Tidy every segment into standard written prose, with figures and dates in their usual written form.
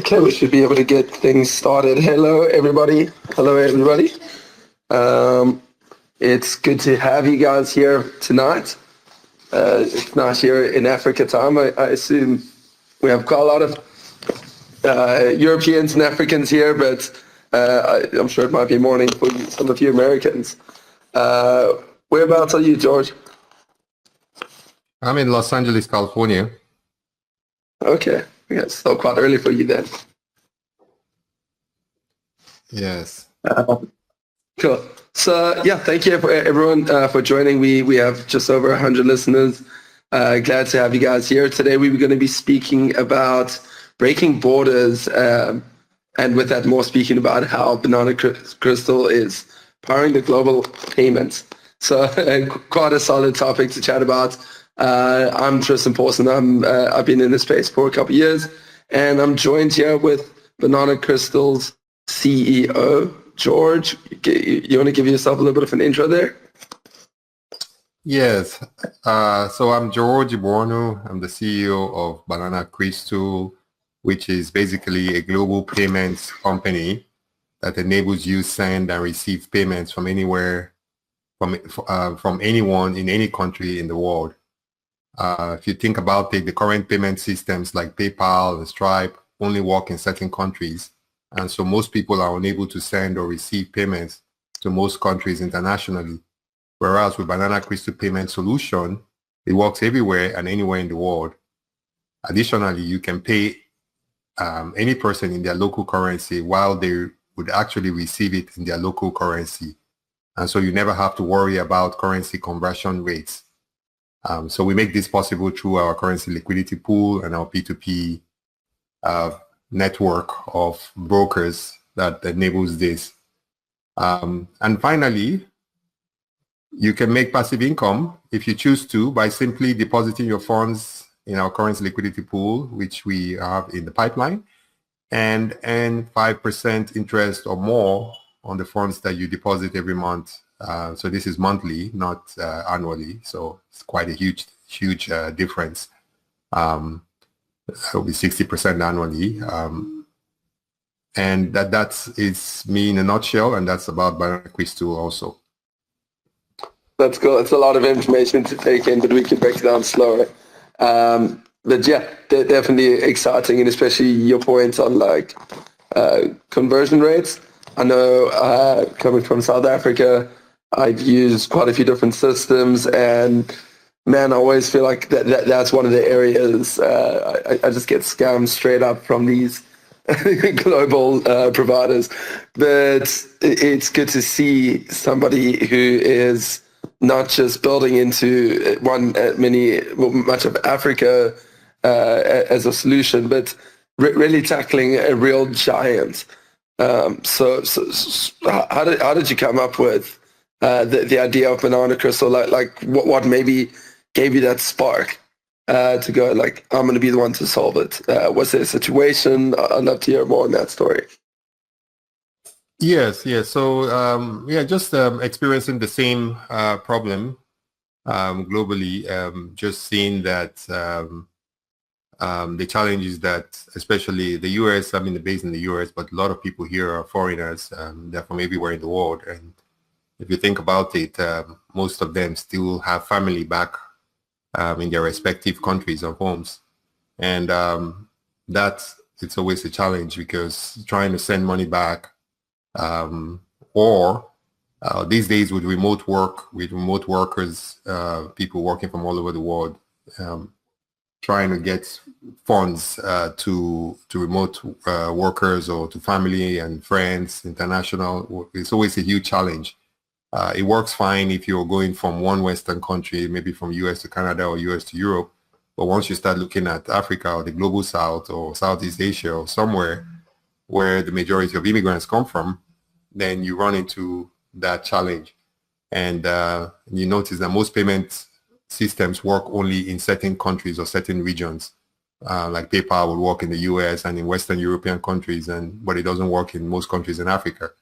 Okay, we should be able to get things started. Hello, everybody. Hello, everybody. It's good to have you guys here tonight. It's not here in Africa time. I assume we have quite a lot of Europeans and Africans here, but I'm sure it might be morning for some of you Americans. Whereabouts are you, George? I'm in Los Angeles, California. Okay. Yeah, it's still quite early for you then. Yes. Cool. So yeah, thank you everyone for joining. We have just over 100 listeners. Glad to have you guys here. Today we were going to be speaking about breaking borders, and with that more speaking about how BananaCrystal is powering the global payments. So quite a solid topic to chat about. I'm Tristan Pawson. I've been in this space for a couple of years, and I'm joined here with BananaCrystal's CEO, George. You want to give yourself a little bit of an intro there? Yes. So I'm George Ibornu. I'm the CEO of BananaCrystal, which is basically a global payments company that enables you send and receive payments from anywhere, from anyone in any country in the world. If you think about it, the current payment systems like PayPal and Stripe only work in certain countries. And so most people are unable to send or receive payments to most countries internationally. Whereas with BananaCrystal payment solution, it works everywhere and anywhere in the world. Additionally, you can pay any person in their local currency while they would actually receive it in their local currency. And so you never have to worry about currency conversion rates. So we make this possible through our currency liquidity pool and our P2P network of brokers that enables this. And finally, you can make passive income if you choose to by simply depositing your funds in our currency liquidity pool, which we have in the pipeline, and 5% interest or more on the funds that you deposit every month. So this is monthly, not annually. So it's quite a huge difference. It'll be 60% annually. And it's me in a nutshell, and that's about BananaCrystal also. That's cool. It's a lot of information to take in, but we can break it down slower. But yeah, they're definitely exciting, and especially your points on like conversion rates. I know coming from South Africa, I've used quite a few different systems, and man, I always feel like that's one of the areas I just get scammed straight up from these global providers. But it's good to see somebody who is not just building into much of Africa as a solution, but really tackling a real giant. So how did you come up with the idea of BananaCrystal? Like what maybe gave you that spark to go like, I'm going to be the one to solve it? Was there a situation? I'd love to hear more on that story. Yes. So just experiencing the same problem globally. Just seeing that the challenges that, especially the U.S. I'm based in the U.S., but a lot of people here are foreigners. They're from everywhere in the world, and if you think about it, most of them still have family back in their respective countries or homes. And it's always a challenge because trying to send money back or these days with remote workers, people working from all over the world, trying to get funds to remote workers or to family and friends, international, it's always a huge challenge. It works fine if you're going from one Western country, maybe from US to Canada or US to Europe. But once you start looking at Africa or the global South or Southeast Asia or somewhere where the majority of immigrants come from, then you run into that challenge. And you notice that most payment systems work only in certain countries or certain regions. Like PayPal will work in the US and in Western European countries, but it doesn't work in most countries in Africa.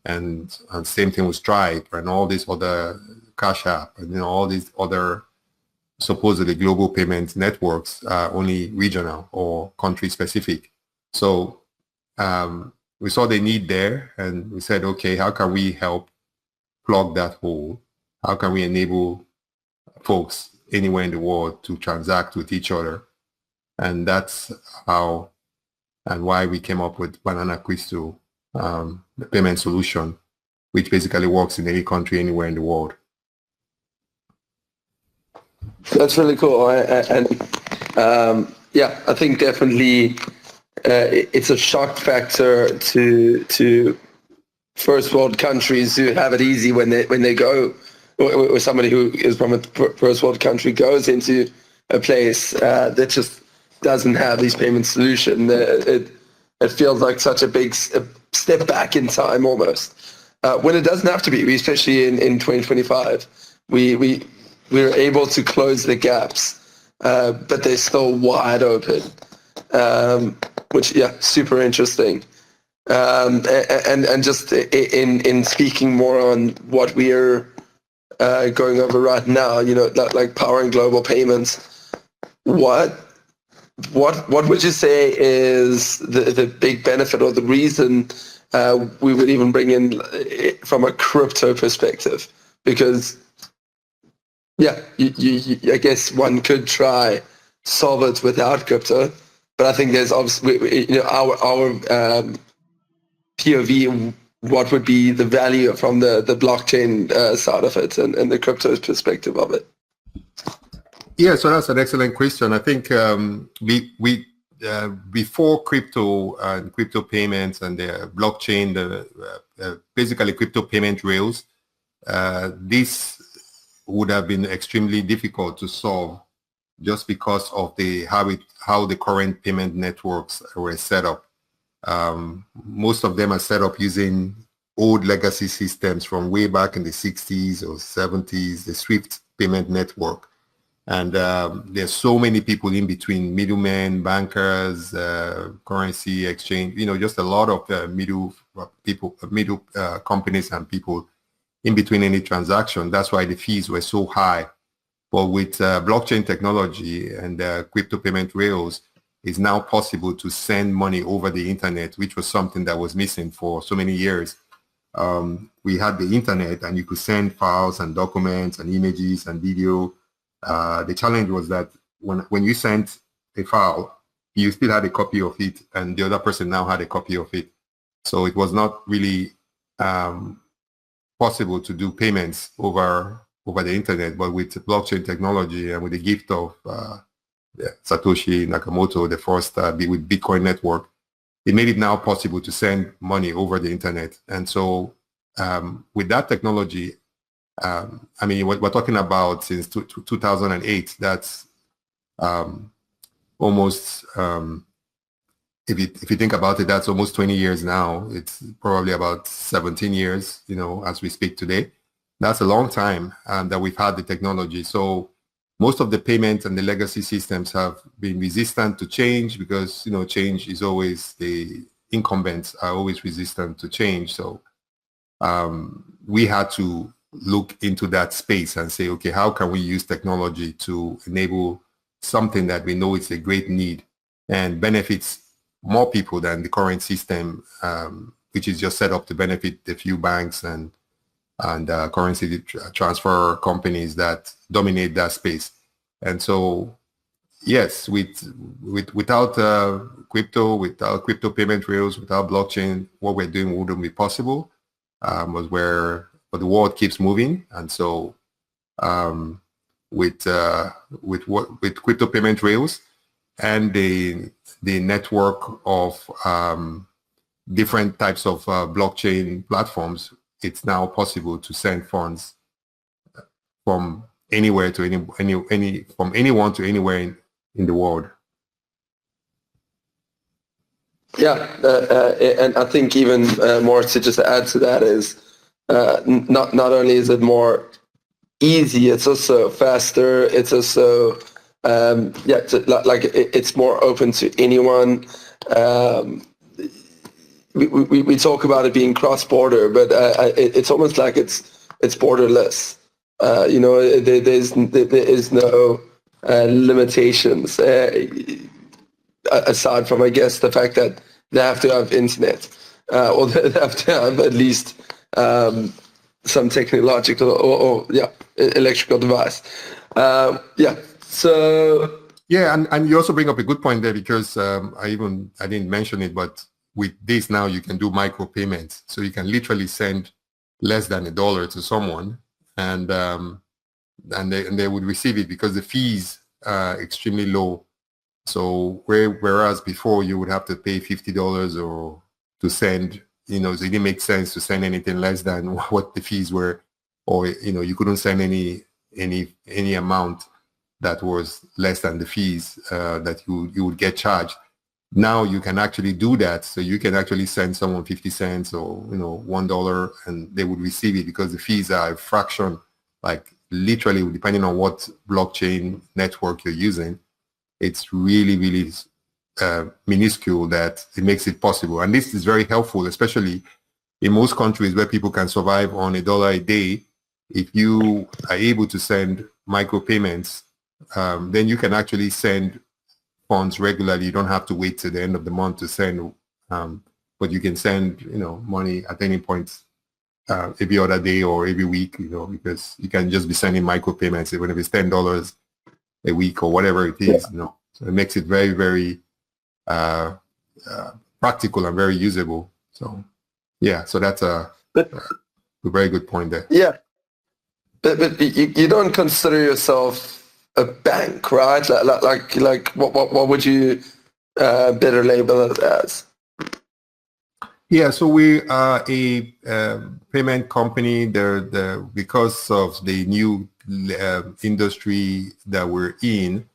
And same thing with Stripe and all these other Cash App and all these other supposedly global payment networks are only regional or country specific. So we saw the need there, and we said, okay, how can we help plug that hole? How can we enable folks anywhere in the world to transact with each other? And that's how and why we came up with BananaCrystal, the payment solution, which basically works in any country, anywhere in the world. That's really cool. Yeah, I think definitely it's a shock factor to first world countries who have it easy when they go, or somebody who is from a first world country goes into a place that just doesn't have these payment solution. It feels like such a big step back in time almost. When it doesn't have to be, especially in 2025, we're able to close the gaps, but they're still wide open, which, yeah, super interesting. And just in speaking more on what we're going over right now, like powering global payments, what would you say is the big benefit or the reason we would even bring in from a crypto perspective? Because, yeah, I guess one could try solve it without crypto, but I think there's obviously, our POV, what would be the value from the blockchain side of it and the crypto perspective of it? Yeah, so that's an excellent question. I think we before crypto and crypto payments and the blockchain, basically crypto payment rails, this would have been extremely difficult to solve just because of how the current payment networks were set up. Most of them are set up using old legacy systems from way back in the 60s or 70s, the SWIFT payment network. And there's so many people in between, middlemen, bankers, currency exchange, just a lot of middle companies and people in between any transaction. That's why the fees were so high. But with blockchain technology and crypto payment rails, it's now possible to send money over the internet, which was something that was missing for so many years. We had the internet and you could send files and documents and images and video. The challenge was that when you sent a file, you still had a copy of it and the other person now had a copy of it. So it was not really possible to do payments over the internet. But with blockchain technology and with the gift of Satoshi Nakamoto, the first with Bitcoin network, it made it now possible to send money over the internet. And so with that technology, we're talking about since 2008. That's almost, if you think about it, that's almost 20 years now. It's probably about 17 years, as we speak today. That's a long time that we've had the technology. So most of the payments and the legacy systems have been resistant to change because, change is always, the incumbents are always resistant to change. So we had to look into that space and say, okay, how can we use technology to enable something that we know is a great need and benefits more people than the current system, which is just set up to benefit the few banks and currency transfer companies that dominate that space. And so, yes, without crypto payment rails, without blockchain, what we're doing wouldn't be possible. But the world keeps moving, and so with crypto payment rails and the network of different types of blockchain platforms, it's now possible to send funds from anywhere to from anyone to anywhere in the world. Yeah, and I think even more to just add to that is not only is it more easy, it's also faster. It's also it's more open to anyone. We talk about it being cross-border, but it's almost like it's borderless. There is no limitations aside from, I guess, the fact that they have to have internet, or they have to have at least some technological or electrical device. So yeah, and you also bring up a good point there, because I didn't mention it, but with this now you can do micropayments, so you can literally send less than $1 to someone, and they would receive it because the fees are extremely low. So whereas before you would have to pay $50 or to send, so it didn't make sense to send anything less than what the fees were, or you couldn't send any amount that was less than the fees that you would get charged. Now you can actually do that, so you can actually send someone 50 cents or $1, and they would receive it because the fees are a fraction, like literally depending on what blockchain network you're using. It's really, really minuscule that it makes it possible. And this is very helpful, especially in most countries where people can survive on $1 a day. If you are able to send micropayments, then you can actually send funds regularly. You don't have to wait till the end of the month to send, but you can send, money at any point every other day or every week, because you can just be sending micropayments, even if it's $10 a week or whatever it is, So it makes it very, very practical and very usable. So, yeah, so that's a very good point there. Yeah, but you don't consider yourself a bank, right? Like what would you better label it as? Yeah, so we are a payment company. Because of the new industry that we're in,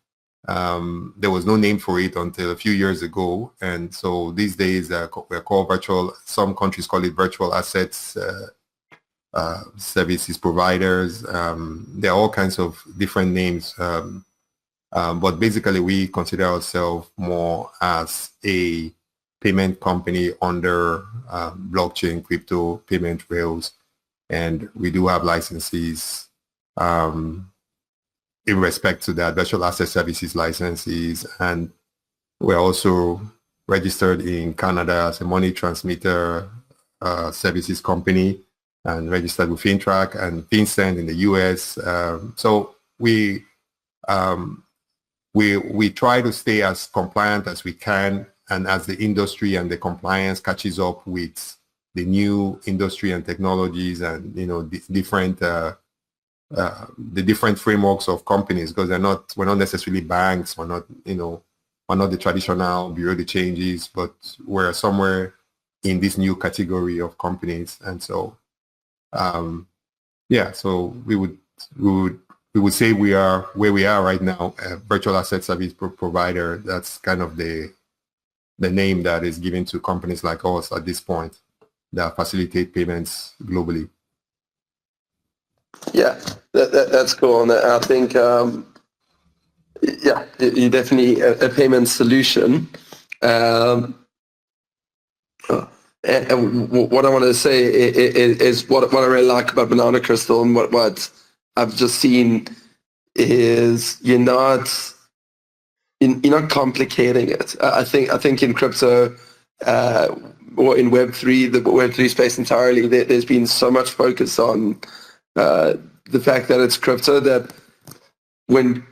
there was no name for it until a few years ago. And so these days we're called some countries call it virtual assets services providers. There are all kinds of different names. But basically we consider ourselves more as a payment company under blockchain crypto payment rails, and we do have licenses in respect to that, virtual asset services licenses, and we're also registered in Canada as a money transmitter services company, and registered with FinTrack and FinCEN in the US. So we try to stay as compliant as we can. And as the industry and the compliance catches up with the new industry and technologies and the different frameworks of companies, because we're not necessarily banks, we're not the traditional bureau de changes, but we're somewhere in this new category of companies. And so so we would say we are where we are right now, a virtual asset service provider. That's kind of the name that is given to companies like us at this point that facilitate payments globally. Yeah, that's cool. And I think, you're definitely a payment solution. And what I want to say is what I really like about BananaCrystal, and what I've just seen is you're not complicating it. I think in crypto or in Web3, the Web3 space entirely, there's been so much focus on the fact that it's crypto, that when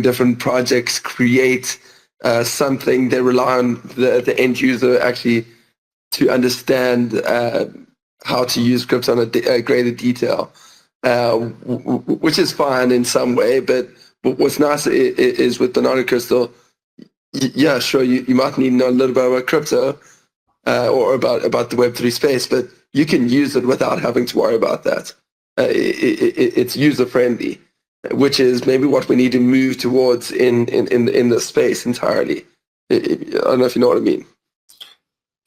different projects create something, they rely on the end user actually to understand how to use crypto in a greater detail, which is fine in some way. But what's nice is with BananaCrystal, yeah, sure, you might need to know a little bit about crypto or about the Web3 space, but you can use it without having to worry about that. It's user-friendly, which is maybe what we need to move towards in this space entirely. I don't know if you know what I mean.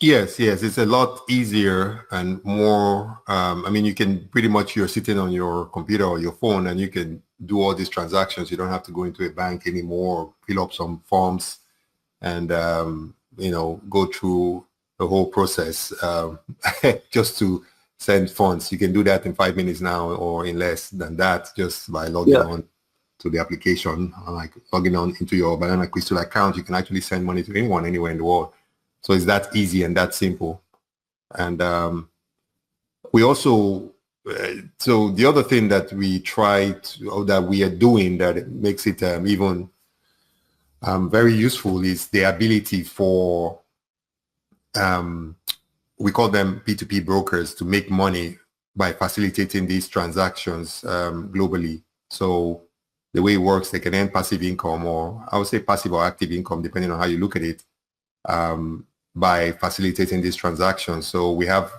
Yes, it's a lot easier and more, you can pretty much, you're sitting on your computer or your phone and you can do all these transactions. You don't have to go into a bank anymore, fill up some forms and, go through the whole process just to send funds. You can do that in 5 minutes now or in less than that, just by logging on to the application, like logging on into your BananaCrystal account. You can actually send money to anyone, anywhere in the world. So it's that easy and that simple. And we also, so the other thing that we or that we are doing that makes it even very useful is the ability for, we call them P2P brokers, to make money by facilitating these transactions globally. So the way it works, they can earn passive income, or I would say passive or active income, depending on how you look at it, by facilitating these transactions. So we have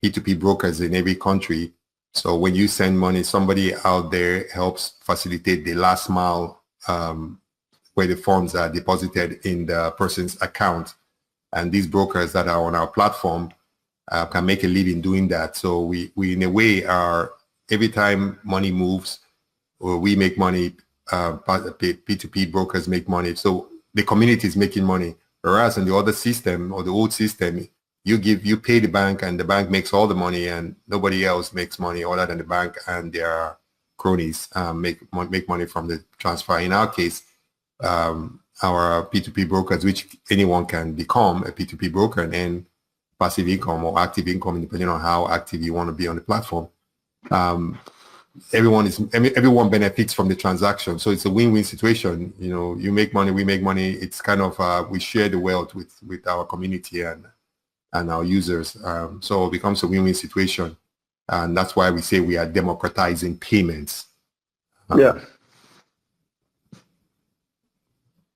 P2P brokers in every country. So when you send money, somebody out there helps facilitate the last mile where the funds are deposited in the person's account. And these brokers that are on our platform can make a living doing that. So we in a way are, every time money moves, or we make money, P2P brokers make money. So the community is making money. Whereas in the other system, or the old system, you pay the bank and the bank makes all the money, and nobody else makes money other than the bank and their cronies make money from the transfer. In our case, our P2P brokers, which anyone can become a P2P broker and earn passive income or active income, depending on how active you want to be on the platform. Everyone benefits from the transaction. So it's a win-win situation. You know, you make money, we make money. It's kind of, we share the wealth with our community and our users. So it becomes a win-win situation. And that's why we say we are democratizing payments. Yeah.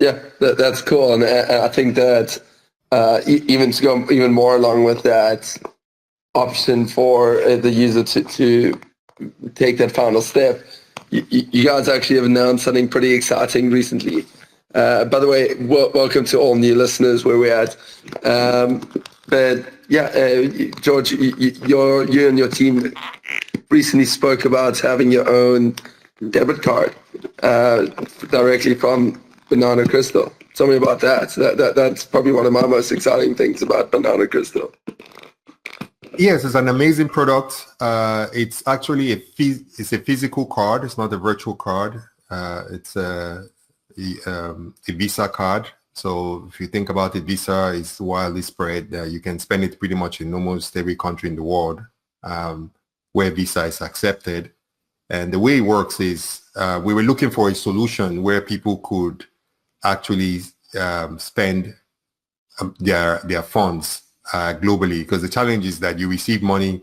Yeah, that's cool. And I think that even to go even more along with that option for the user to take that final step, you guys actually have announced something pretty exciting recently. By the way, welcome to all new listeners where we're at. But yeah, George, you and your team recently spoke about having your own debit card directly from BananaCrystal. Tell me about that. That's probably one of my most exciting things about BananaCrystal. Yes, it's an amazing product. It's actually it's a physical card. It's not a virtual card. It's a Visa card. So if you think about it, Visa is widely spread. You can spend it pretty much in almost every country in the world where Visa is accepted. And the way it works is we were looking for a solution where people could actually spend their funds globally, because the challenge is that you receive money.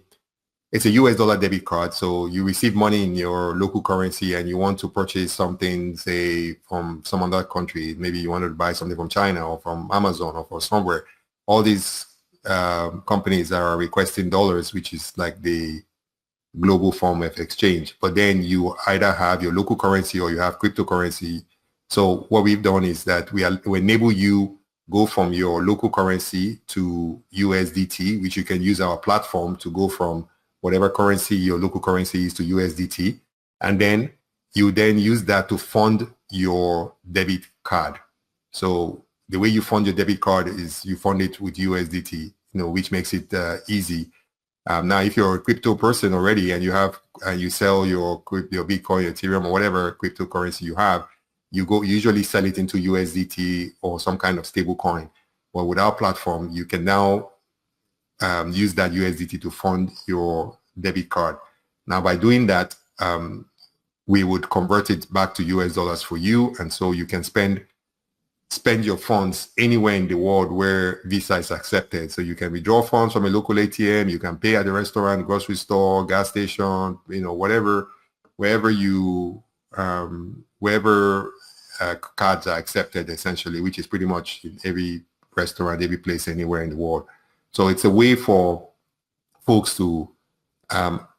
It's a US dollar debit card, so you receive money in your local currency and you want to purchase something, say, from some other country. Maybe you want to buy something from China or from Amazon or from somewhere. All these companies are requesting dollars, which is like the global form of exchange. But then you either have your local currency or you have cryptocurrency. So what we've done is that we enable you go from your local currency to USDT, which you can use our platform to go from whatever currency your local currency is to USDT. And then you then use that to fund your debit card. So the way you fund your debit card is you fund it with USDT, which makes it easy. Now, if you're a crypto person already and you sell your Bitcoin, Ethereum, or whatever cryptocurrency you have, you usually sell it into USDT or some kind of stable coin. Well, with our platform, you can now use that USDT to fund your debit card. Now, by doing that, we would convert it back to US dollars for you, and so you can spend your funds anywhere in the world where Visa is accepted. So you can withdraw funds from a local ATM, you can pay at the restaurant, grocery store, gas station, wherever cards are accepted, essentially, which is pretty much in every restaurant, every place, anywhere in the world. So it's a way for folks to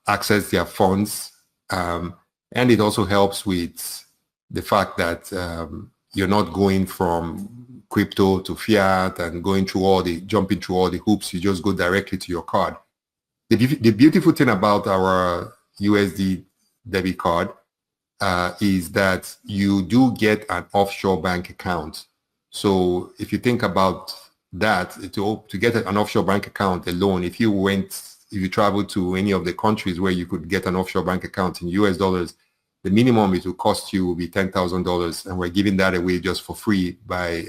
access their funds, and it also helps with the fact that you're not going from crypto to fiat and jumping through all the hoops. You just go directly to your card. The beautiful thing about our USD debit card is that you do get an offshore bank account. So if you think about that, to get an offshore bank account alone, if you travel to any of the countries where you could get an offshore bank account in US dollars, the minimum it will cost you will be $10,000, and we're giving that away just for free by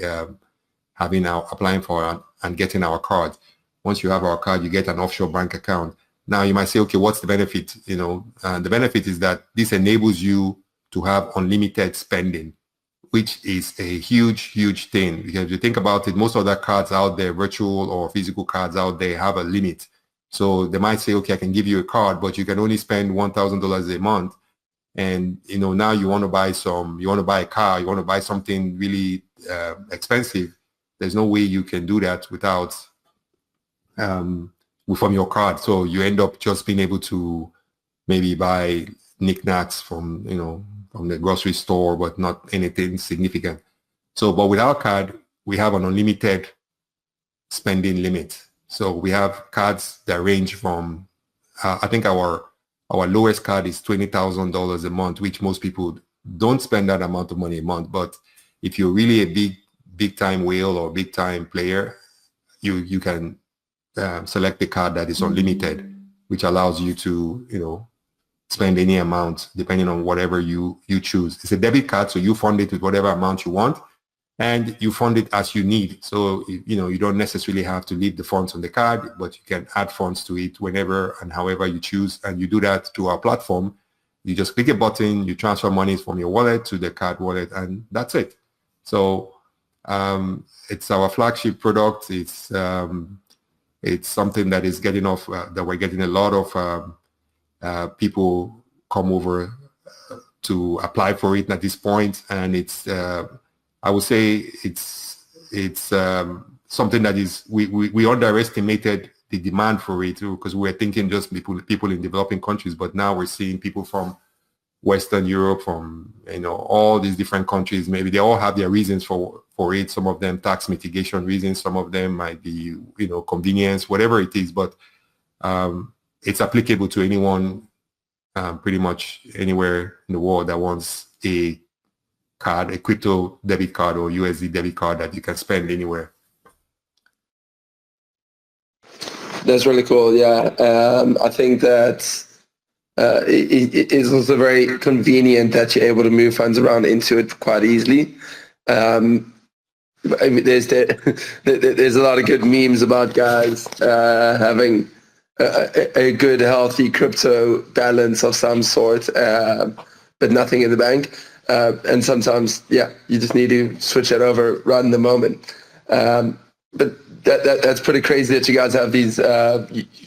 applying for and getting our card. Once you have our card, you get an offshore bank account. Now you might say, okay, what's the benefit? The benefit is that this enables you to have unlimited spending, which is a huge thing. Because if you think about it, most other cards out there, virtual or physical cards out there, have a limit. So they might say, okay, I can give you a card, but you can only spend $1,000 a month. And now you want to buy a car, you want to buy something really expensive. There's no way you can do that without from your card. So you end up just being able to maybe buy knickknacks from the grocery store, but not anything significant. So, but with our card, we have an unlimited spending limit. So we have cards that range from, I think our lowest card is $20,000 a month, which most people don't spend that amount of money a month. But if you're really a big time whale or big time player, you can select the card that is unlimited, which allows you to spend any amount depending on whatever you choose. It's a debit card, so you fund it with whatever amount you want, and you fund it as you need. So you don't necessarily have to leave the funds on the card, but you can add funds to it whenever and however you choose. And you do that through our platform. You just click a button, you transfer money from your wallet to the card wallet, and that's it. So it's our flagship product. It's something that is getting off, that we're getting a lot of people come over to apply for it at this point. And it's, I would say it's something that is, we underestimated the demand for it because we were thinking just people in developing countries, but now we're seeing people from Western Europe, from all these different countries. Maybe they all have their reasons for it. Some of them tax mitigation reasons, some of them might be convenience, whatever it is. But it's applicable to anyone, pretty much anywhere in the world that wants a card, a crypto debit card or USD debit card that you can spend anywhere. That's really cool. Yeah, I think that it is also very convenient that you're able to move funds around into it quite easily. I mean, there's a lot of good memes about guys having a good, healthy crypto balance of some sort, but nothing in the bank. And sometimes, you just need to switch that over right in the moment. But that's pretty crazy that you guys have these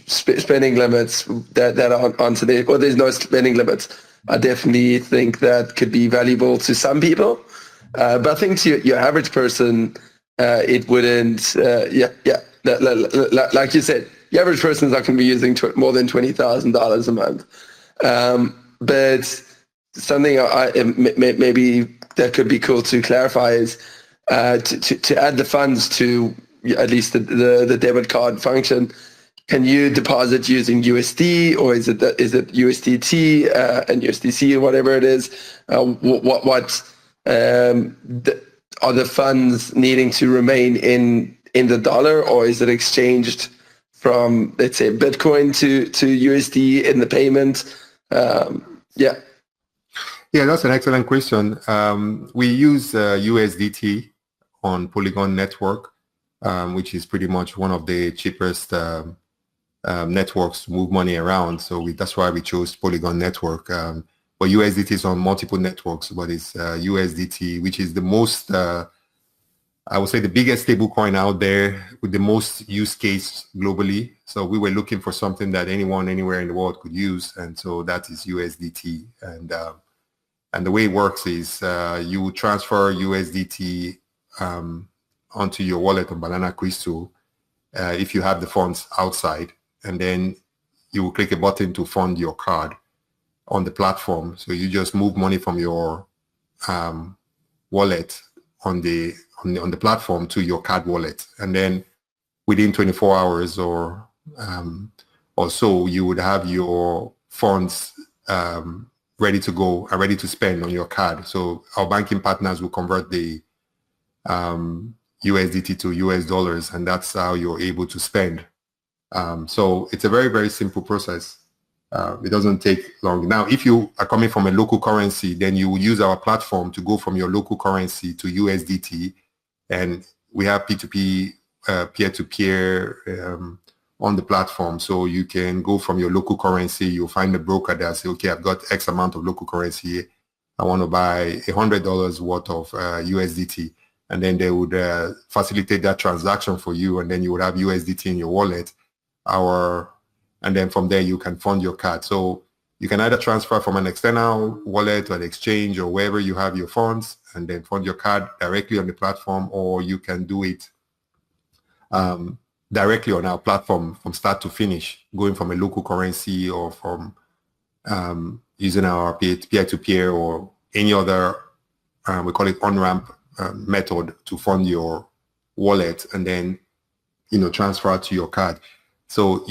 spending limits that are onto there. Well, there's no spending limits. I definitely think that could be valuable to some people. But I think to your average person, it wouldn't, like you said, the average person is not going to be using more than $20,000 a month. But something maybe that could be cool to clarify is to add the funds to at least the debit card function. Can you deposit using USD, or is it USDT and USDC or whatever it is? What are the funds needing to remain in the dollar, or is it exchanged from, let's say, Bitcoin to USD in the payment? Yeah, that's an excellent question. We use USDT on Polygon network, which is pretty much one of the cheapest networks to move money around. So that's why we chose Polygon network. But USDT is on multiple networks, but it's USDT, which is the most, I would say, the biggest stable coin out there with the most use case globally. So we were looking for something that anyone anywhere in the world could use, and so that is USDT. And the way it works is you transfer USDT onto your wallet on BananaCrystal if you have the funds outside, and then you will click a button to fund your card on the platform. So you just move money from your wallet on the platform to your card wallet, and then within 24 hours or so, you would have your funds ready to go and ready to spend on your card. So our banking partners will convert the USDT to US dollars, and that's how you're able to spend. So it's a very, very simple process. It doesn't take long. Now, if you are coming from a local currency, then you will use our platform to go from your local currency to USDT. And we have P2P, peer-to-peer on the platform. So you can go from your local currency, you'll find a broker that say, okay, I've got X amount of local currency. I want to buy $100 worth of USDT. And then they would facilitate that transaction for you. And then you would have USDT in your wallet. And then from there, you can fund your card. So you can either transfer from an external wallet or an exchange or wherever you have your funds and then fund your card directly on the platform, or you can do it directly on our platform from start to finish, going from a local currency or from using our peer-to-peer or any other, we call it on-ramp method to fund your wallet and then, transfer to your card. So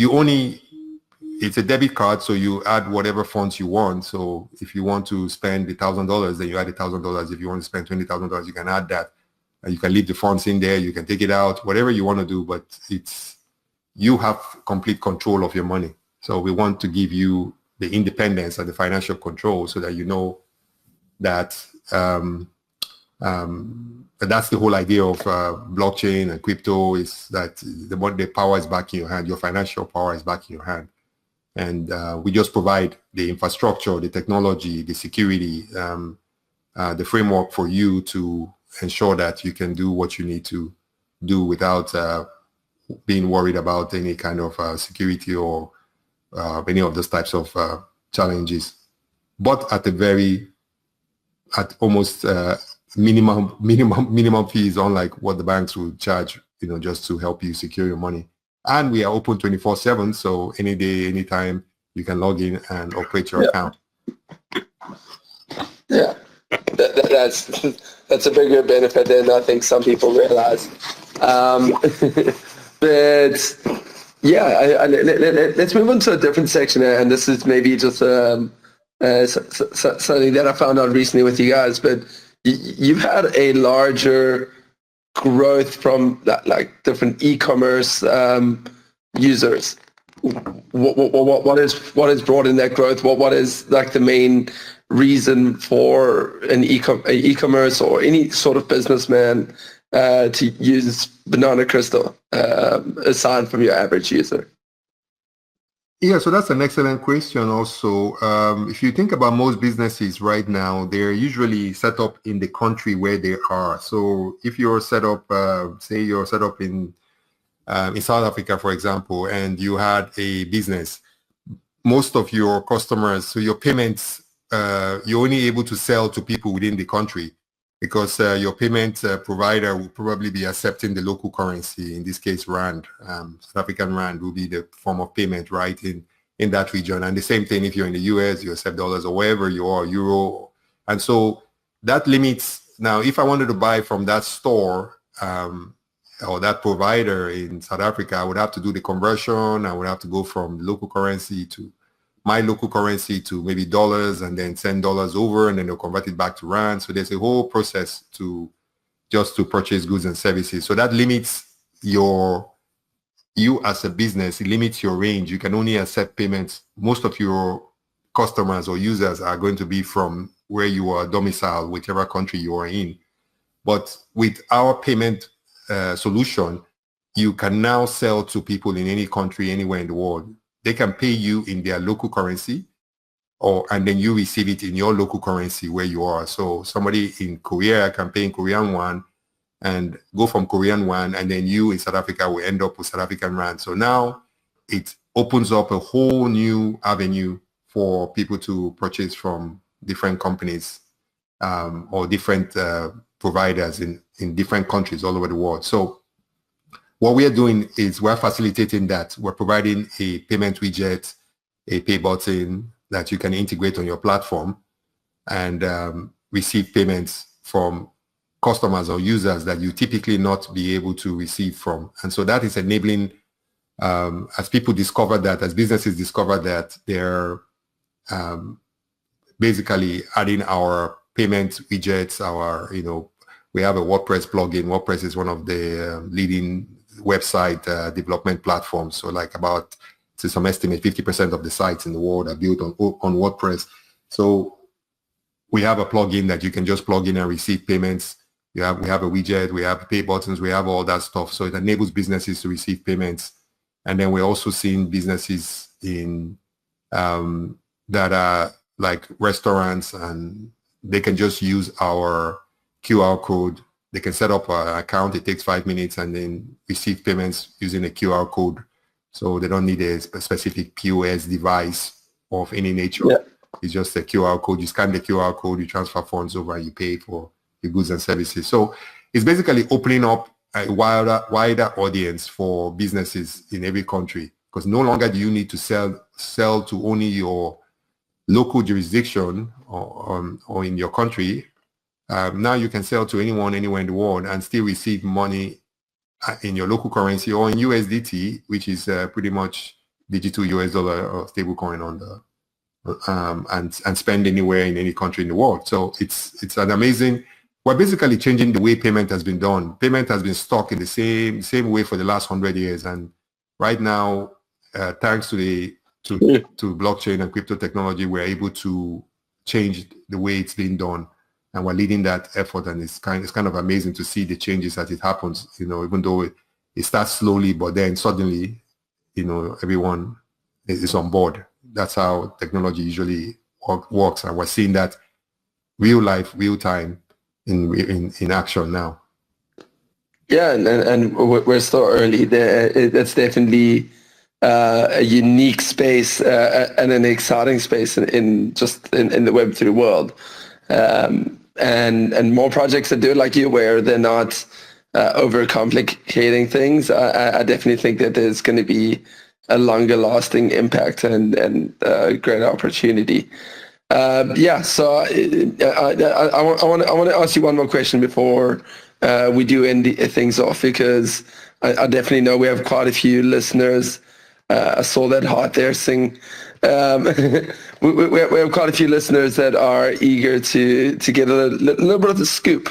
it's a debit card, so you add whatever funds you want. So if you want to spend $1,000, then you add $1,000. If you want to spend $20,000, you can add that. You can leave the funds in there. You can take it out, whatever you want to do, but you have complete control of your money. So we want to give you the independence and the financial control so that you know that that's the whole idea of blockchain and crypto, is that the power is back in your hand. Your financial power is back in your hand. And we just provide the infrastructure, the technology, the security, the framework for you to ensure that you can do what you need to do without being worried about any kind of security or any of those types of challenges. But at almost minimum fees, unlike what the banks would charge, just to help you secure your money. And we are open 24/7, so any day, anytime, you can log in and operate your account. Yeah, that's a bigger benefit than I think some people realize. But yeah, let's move on to a different section, and this is maybe just something that I found out recently with you guys. But you've had a larger growth from like different e-commerce users. What is brought in that growth? What is like the main reason for an e-commerce or any sort of businessman to use BananaCrystal aside from your average user? Yeah, so that's an excellent question also. If you think about most businesses right now, they're usually set up in the country where they are. So if you're set up, say you're set up in South Africa, for example, and you had a business, most of your customers, so your payments, you're only able to sell to people within the country because your payment provider will probably be accepting the local currency, in this case, Rand. South African Rand will be the form of payment, right, in that region. And the same thing if you're in the US, you accept dollars or wherever you are, euro. And so that limits, now if I wanted to buy from that store, or that provider in South Africa, I would have to do the conversion. I would have to go from local currency to my local currency to maybe dollars and then send dollars over and then they'll convert it back to Rand. So there's a whole process just to purchase goods and services. So that limits you as a business, it limits your range. You can only accept payments. Most of your customers or users are going to be from where you are domiciled, whichever country you are in. But with our payment solution, you can now sell to people in any country, anywhere in the world. They can pay you in their local currency, and then you receive it in your local currency where you are. So somebody in Korea can pay in Korean won and go from Korean won, and then you in South Africa will end up with South African Rand. So now it opens up a whole new avenue for people to purchase from different companies or different providers in different countries all over the world. So what we are doing is we're facilitating that. We're providing a payment widget, a pay button that you can integrate on your platform and receive payments from customers or users that you typically not be able to receive from. And so that is enabling, as people discover that, as businesses discover that, they're basically adding our payment widgets, we have a WordPress plugin. WordPress is one of the leading website development platforms. So like about, to some estimate, 50% of the sites in the world are built on WordPress. So we have a plugin that you can just plug in and receive payments we have a widget, we have pay buttons, we have all that stuff. So it enables businesses to receive payments. And then we're also seeing businesses in that are like restaurants, and they can just use our QR code. They can set up an account. It takes 5 minutes and then receive payments using a QR code. So they don't need a specific POS device of any nature. Yeah. It's just a QR code. You scan the QR code, you transfer funds over, and you pay for your goods and services. So it's basically opening up a wider audience for businesses in every country, because no longer do you need to sell to only your local jurisdiction or in your country. Now you can sell to anyone, anywhere in the world, and still receive money in your local currency or in USDT, which is pretty much digital US dollar or stable coin on the and spend anywhere in any country in the world. So it's an amazing. We're basically changing the way payment has been done. Payment has been stuck in the same way for the last 100 years, and right now, thanks to blockchain and crypto technology, we're able to change the way it's being done, and we're leading that effort. And it's kind of amazing to see the changes as it happens. Even though it starts slowly, but then suddenly, everyone is on board. That's how technology usually works, and we're seeing that real life, real time in action now. Yeah, and we're still early there. It's definitely a unique space and an exciting space in the Web3 world. And more projects that do it like you, where they're not overcomplicating things. I definitely think that there's going to be a longer lasting impact and great opportunity. So I want to ask you one more question before we do end things off, because I definitely know we have quite a few listeners. I saw that heart there sing. We have quite a few listeners that are eager to get a little bit of the scoop.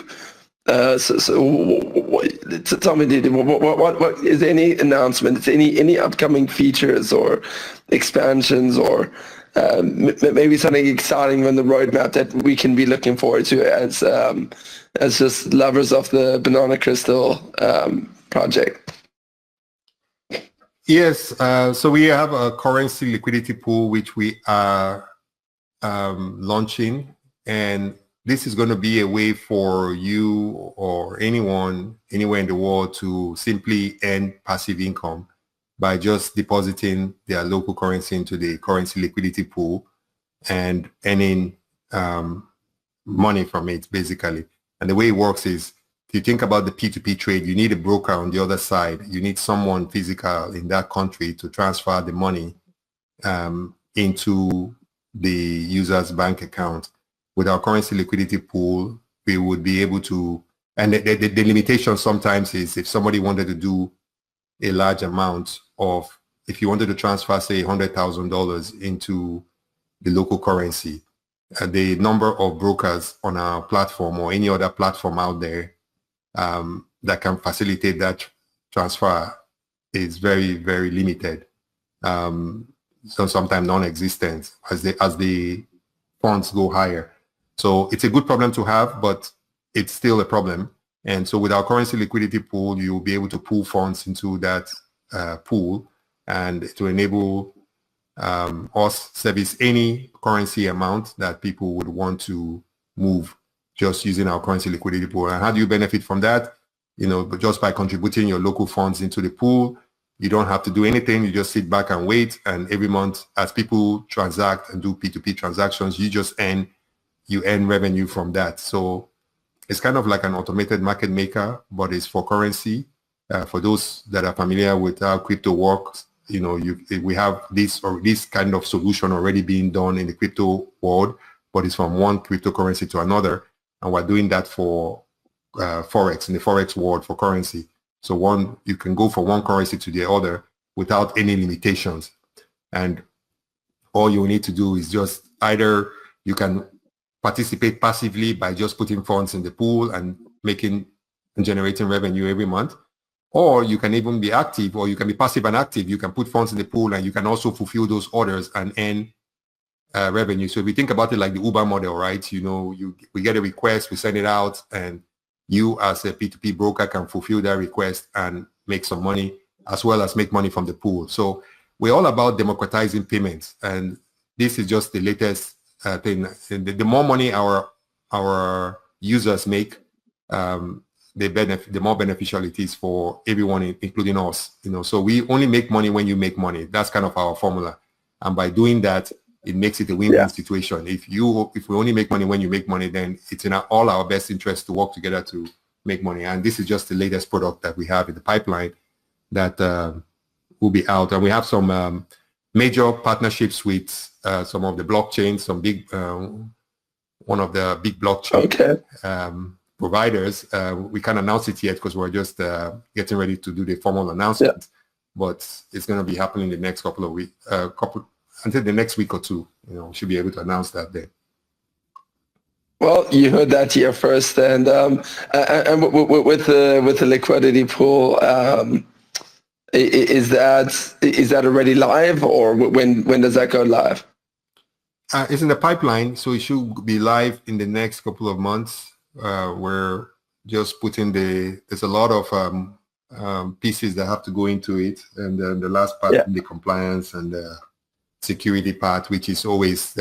So tell me, what is there any announcements, any upcoming features or expansions, or maybe something exciting on the roadmap that we can be looking forward to as just lovers of the BananaCrystal project? Yes, so we have a currency liquidity pool which we are launching, and this is going to be a way for you or anyone anywhere in the world to simply earn passive income by just depositing their local currency into the currency liquidity pool and earning money from it, basically. And the way it works is, if you think about the P2P trade, you need a broker on the other side. You need someone physical in that country to transfer the money into the user's bank account. With our currency liquidity pool, we would be able to, and the limitation sometimes is if somebody wanted to do a large amount of, if you wanted to transfer, say, $100,000 into the local currency, the number of brokers on our platform or any other platform out there that can facilitate that transfer is very, very limited. So sometimes non-existent as the funds go higher. So it's a good problem to have, but it's still a problem. And so with our currency liquidity pool, you'll be able to pool funds into that pool, and to enable us service any currency amount that people would want to move just using our currency liquidity pool. And how do you benefit from that? But just by contributing your local funds into the pool, you don't have to do anything. You just sit back and wait. And every month, as people transact and do P2P transactions, you earn revenue from that. So it's kind of like an automated market maker, but it's for currency. For those that are familiar with how crypto works, we have this kind of solution already being done in the crypto world, but it's from one cryptocurrency to another. And we're doing that for Forex, in the Forex world, for currency. So you can go from one currency to the other without any limitations. And all you need to do is just either you can participate passively by just putting funds in the pool and generating revenue every month, or you can even be active, or you can be passive and active. You can put funds in the pool and you can also fulfill those orders and earn revenue. So if we think about it like the Uber model, right? We get a request, we send it out, and you as a P2P broker can fulfill that request and make some money, as well as make money from the pool. So we're all about democratizing payments, and this is just the latest thing. The more money our users make, the more beneficial it is for everyone, including us. So we only make money when you make money. That's kind of our formula, and by doing that, it makes it a win-win situation. If we only make money when you make money, then it's in all our best interest to work together to make money. And this is just the latest product that we have in the pipeline that will be out. And we have some major partnerships with some of the blockchains, some big, one of the big blockchain providers. We can't announce it yet because we're just getting ready to do the formal announcement. But it's going to be happening the next couple of weeks, until the next week or two. We should be able to announce that then. Well, you heard that here first, and with the liquidity pool, is that already live, or when does that go live? It's in the pipeline, so it should be live in the next couple of months. We're just putting there's a lot of pieces that have to go into it, and the last part, the compliance and the security part, which is always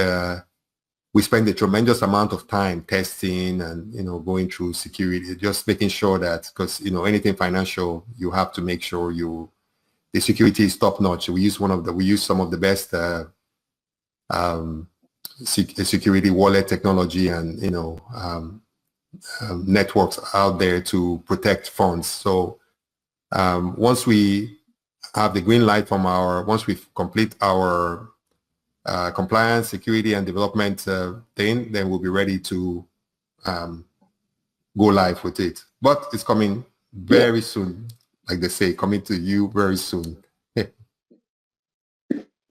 we spend a tremendous amount of time testing and going through security, just making sure that, because anything financial, you have to make sure the security is top notch. We use some of the best security wallet technology and networks out there to protect funds. So once we have the green light from once we complete our compliance, security, and development thing, then we'll be ready to go live with it. But it's coming very soon, like they say, coming to you very soon.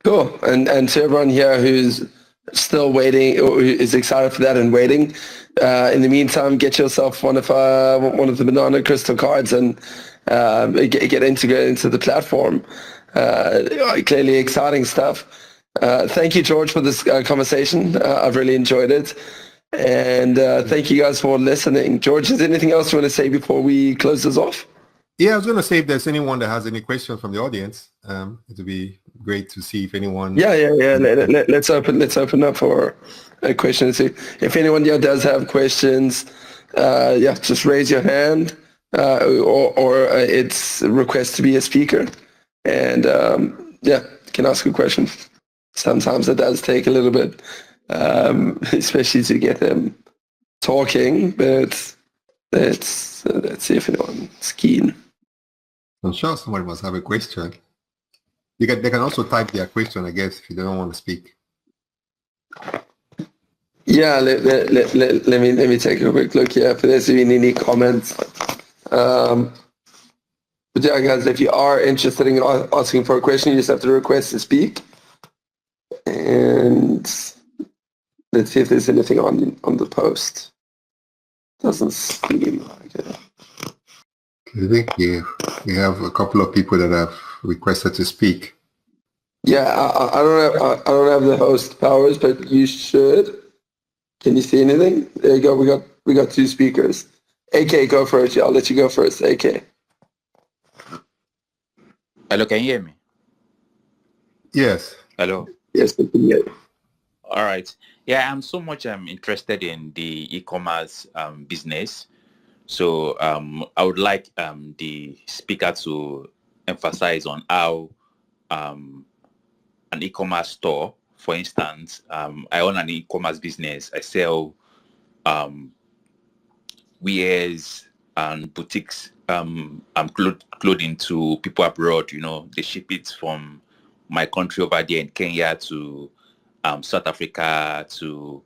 Cool. And to everyone here who's still waiting, or who is excited for that and waiting, in the meantime, get yourself one of the BananaCrystal cards and get integrated into the platform. Clearly exciting stuff. Thank you, George, for this conversation. I've really enjoyed it. And thank you guys for listening. George, is there anything else you want to say before we close this off? Yeah, I was going to say, if there's anyone that has any questions from the audience, it would be great to see if anyone... Yeah. Let's open up for a question. If anyone here does have questions, just raise your hand, or it's a request to be a speaker. And you can ask a question. Sometimes it does take a little bit, especially to get them talking, but let's see if anyone's keen. I'm sure somebody must have a question. They can also type their question, I guess, if you don't want to speak. Yeah, let me take a quick look here if there's been any comments. But yeah, guys, if you are interested in asking for a question, you just have to request to speak. And let's see if there's anything on the post. Doesn't seem like it. I think we have a couple of people that have requested to speak. Yeah, I don't have the host powers, but you should. Can you see anything? There you go. We got two speakers. AK, go first. I'll let you go first. AK. Hello, can you hear me? Yes. Hello. Yes, we can hear you. All right. Yeah, I'm so much interested in the e-commerce business. So I would like the speaker to emphasize on how an e-commerce store, for instance, I own an e-commerce business. I sell wares and boutiques, clothing to people abroad. They ship it from my country over there in Kenya to South Africa, to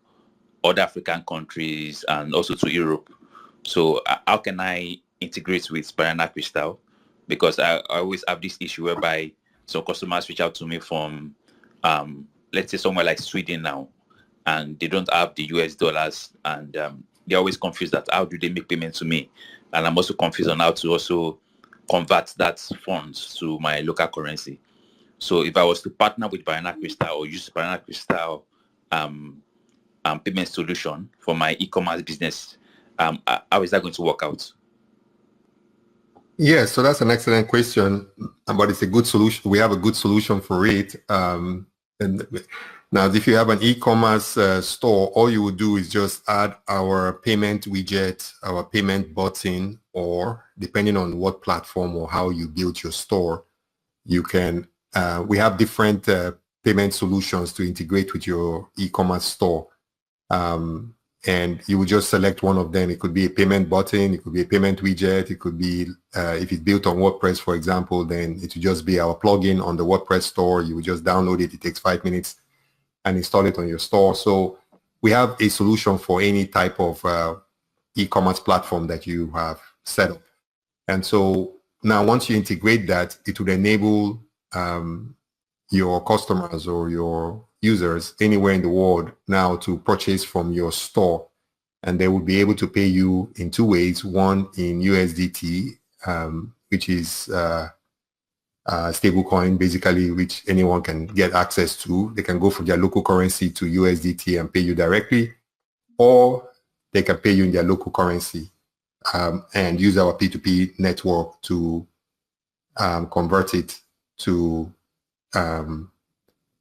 other African countries, and also to Europe. So how can I integrate with BananaCrystal? Because I always have this issue whereby some customers reach out to me from, let's say, somewhere like Sweden now, and they don't have the US dollars, and they're always confused that how do they make payment to me? And I'm also confused on how to also convert that funds to my local currency. So if I was to partner with BananaCrystal or use BananaCrystal payment solution for my e-commerce business, how is that going to work out? Yeah, so that's an excellent question, but it's a good solution. We have a good solution for it. And now, if you have an e-commerce store, all you would do is just add our payment widget, our payment button, or depending on what platform or how you build your store, you can. We have different payment solutions to integrate with your e-commerce store. And you would just select one of them. It could be a payment button, it could be a payment widget, it could be, if it's built on WordPress, for example, then it would just be our plugin on the WordPress store. You would just download it. It takes 5 minutes and install it on your store. So we have a solution for any type of e-commerce platform that you have set up. And so now once you integrate that, it would enable your customers or your users anywhere in the world now to purchase from your store, and they will be able to pay you in two ways. One in USDT, which is a stable coin, basically, which anyone can get access to. They can go from their local currency to USDT and pay you directly, or they can pay you in their local currency and use our P2P network to convert it to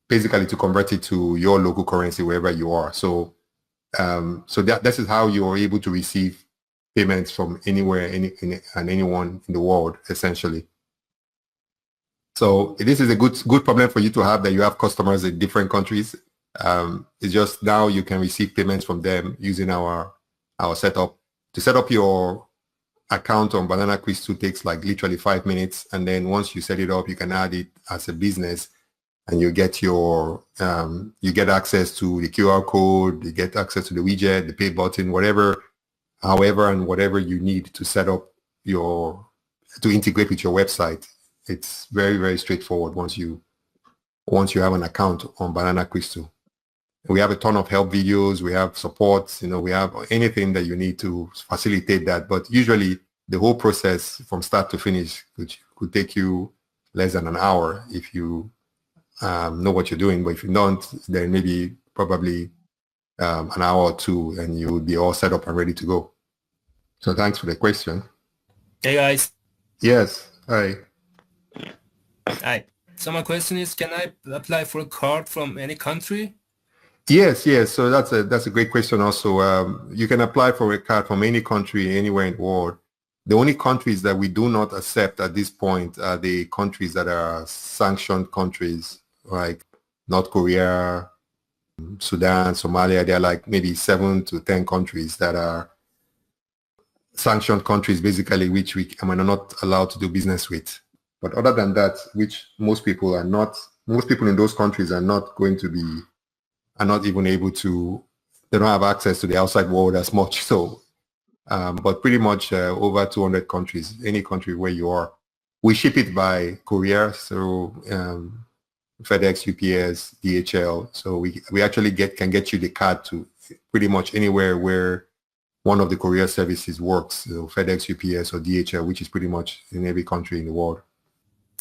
basically to convert it to your local currency wherever you are. So this is how you are able to receive payments from anywhere and anyone in the world, essentially. So this is a good problem for you to have, that you have customers in different countries. It's just now you can receive payments from them using our setup. To set up your account on BananaCrystal takes like literally 5 minutes, and then once you set it up, you can add it as a business, and you get your you get access to the QR code, you get access to the widget, the pay button, whatever you need to set up to integrate with your website. It's very, very straightforward once you have an account on BananaCrystal. We have a ton of help videos, we have support, we have anything that you need to facilitate that. But usually the whole process from start to finish could take you less than an hour if you know what you're doing. But if you don't, then maybe probably an hour or two, and you will be all set up and ready to go. So thanks for the question. Hey guys. Yes. Hi. Hi. So my question is, can I apply for a card from any country? Yes. So that's a great question also. You can apply for a card from any country, anywhere in the world. The only countries that we do not accept at this point are the countries that are sanctioned countries, like North Korea, Sudan, Somalia. There are like maybe 7 to 10 countries that are sanctioned countries, basically, which we are not allowed to do business with. But other than that, which most people in those countries are not even able to, they don't have access to the outside world as much. So, but pretty much over 200 countries, any country where you are. We ship it by courier, so FedEx, UPS, DHL. So we actually can get you the card to pretty much anywhere where one of the courier services works, so FedEx, UPS, or DHL, which is pretty much in every country in the world.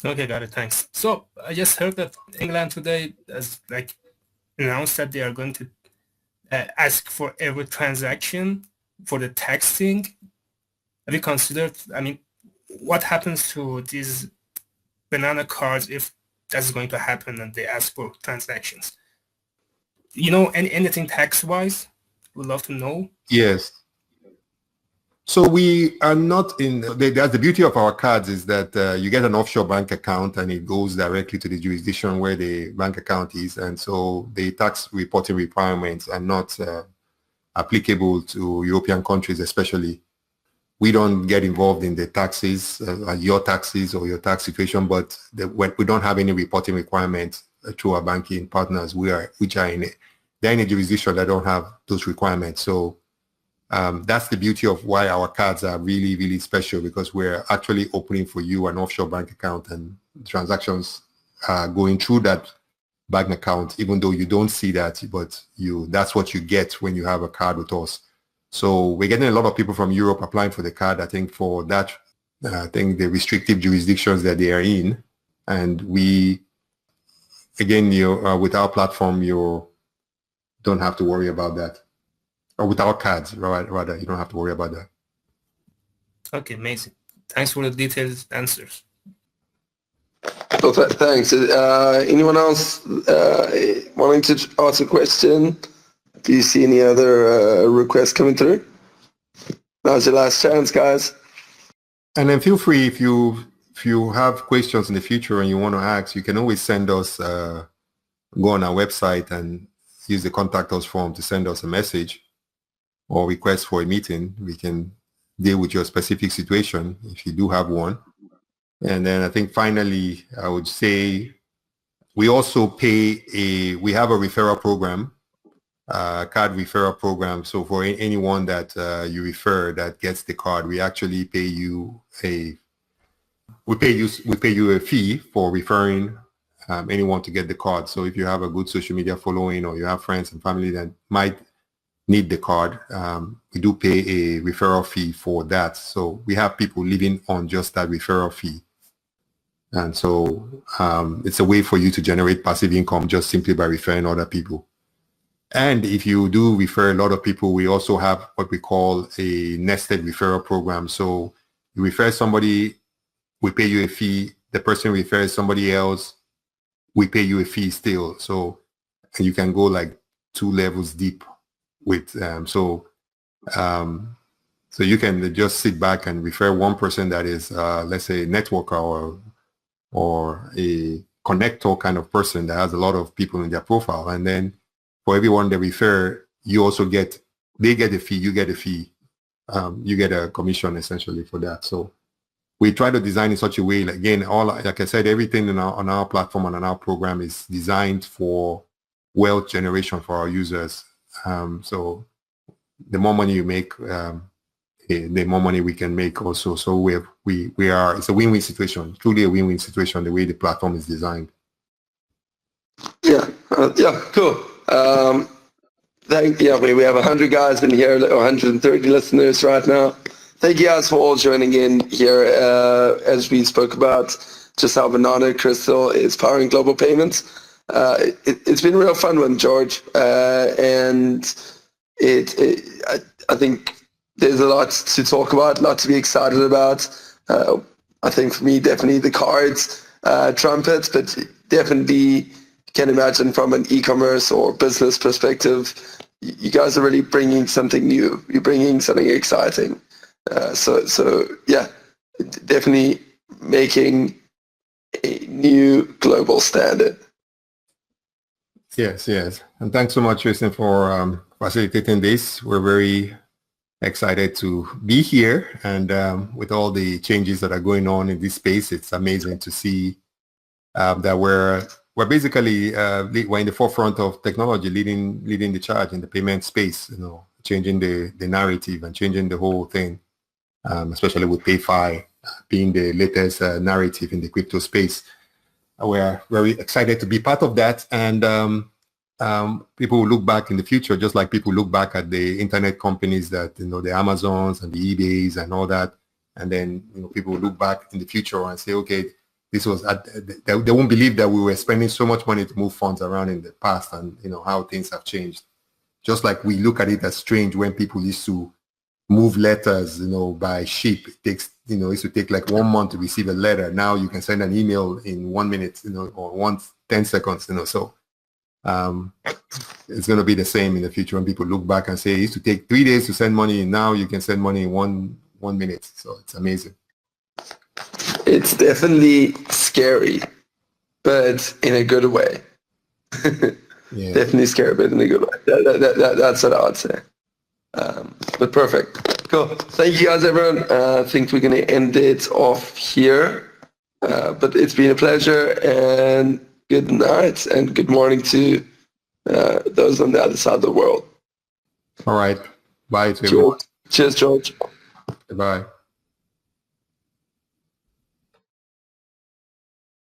Okay, got it. Thanks. So I just heard that England today has announced that they are going to ask for every transaction for the taxing. Have you considered, what happens to these banana cards if that's going to happen and they ask for transactions? Anything tax-wise? Would love to know. Yes. So we are not the beauty of our cards is that you get an offshore bank account and it goes directly to the jurisdiction where the bank account is. And so the tax reporting requirements are not applicable to European countries, especially. We don't get involved in the taxes, your taxes or your tax situation, but we don't have any reporting requirements through our banking partners, they're in a jurisdiction that don't have those requirements. So that's the beauty of why our cards are really, really special, because we're actually opening for you an offshore bank account, and transactions are going through that bank account, even though you don't see that, but that's what you get when you have a card with us. So we're getting a lot of people from Europe applying for the card, I think, for that, the restrictive jurisdictions that they are in. And we, again, with our platform, you don't have to worry about that. or without cards, rather. You don't have to worry about that. Okay, amazing. Thanks for the detailed answers. Well, thanks. Anyone else wanting to ask a question? Do you see any other requests coming through? Now's your last chance, guys. And then feel free, if you have questions in the future and you want to ask, you can always send us, go on our website and use the contact us form to send us a message or request for a meeting. We can deal with your specific situation if you do have one. And then I think finally, I would say we also we have a referral program, card referral program. So for anyone that you refer that gets the card, we actually pay you we pay you a fee for referring anyone to get the card. So if you have a good social media following or you have friends and family that might need the card, we do pay a referral fee for that. So we have people living on just that referral fee. And so it's a way for you to generate passive income just simply by referring other people. And if you do refer a lot of people, we also have what we call a nested referral program. So you refer somebody, we pay you a fee. The person refers somebody else, we pay you a fee still. So you can go like 2 levels deep with so you can just sit back and refer one person that is let's say a networker or a connector kind of person that has a lot of people in their profile, and then for everyone they refer, you also they get a fee, you get a fee, you get a commission essentially for that. So we try to design in such a way, again, like I said, everything on our platform and on our program is designed for wealth generation for our users. So the more money you make, the more money we can make also. So we are, it's a win-win situation, truly a win-win situation, the way the platform is designed. Yeah, cool. We have 100 guys in here, 130 listeners right now. Thank you guys for all joining in here as we spoke about just how BananaCrystal is powering global payments. It's been a real fun one, George, and I think there's a lot to talk about, a lot to be excited about. I think for me, definitely the cards trumpet, but definitely can imagine from an e-commerce or business perspective, you guys are really bringing something new. You're bringing something exciting. So yeah, definitely making a new global standard. Yes. And thanks so much, Tristan, for facilitating this. We're very excited to be here, and with all the changes that are going on in this space, it's amazing to see that we're basically we're in the forefront of technology, leading the charge in the payment space. Changing the narrative and changing the whole thing, especially with PayFi being the latest narrative in the crypto space. We're very excited to be part of that, and people will look back in the future, just like people look back at the internet companies that, the Amazons and the eBays and all that, and then people will look back in the future and say, okay, this was they won't believe that we were spending so much money to move funds around in the past, and how things have changed. Just like we look at it as strange when people used to move letters, by ship. It takes, it used to take like 1 month to receive a letter. Now you can send an email in 1 minute, or 10 seconds, So it's going to be the same in the future when people look back and say it used to take 3 days to send money, and now you can send money in one minute. So it's amazing. It's definitely scary, but in a good way. Yeah. Definitely scary, but in a good way. That's what I would say. But perfect. Cool. Thank you guys, everyone. I think we're going to end it off here. But it's been a pleasure, and good night and good morning to those on the other side of the world. All right. Bye to everyone. Cheers, George. Goodbye.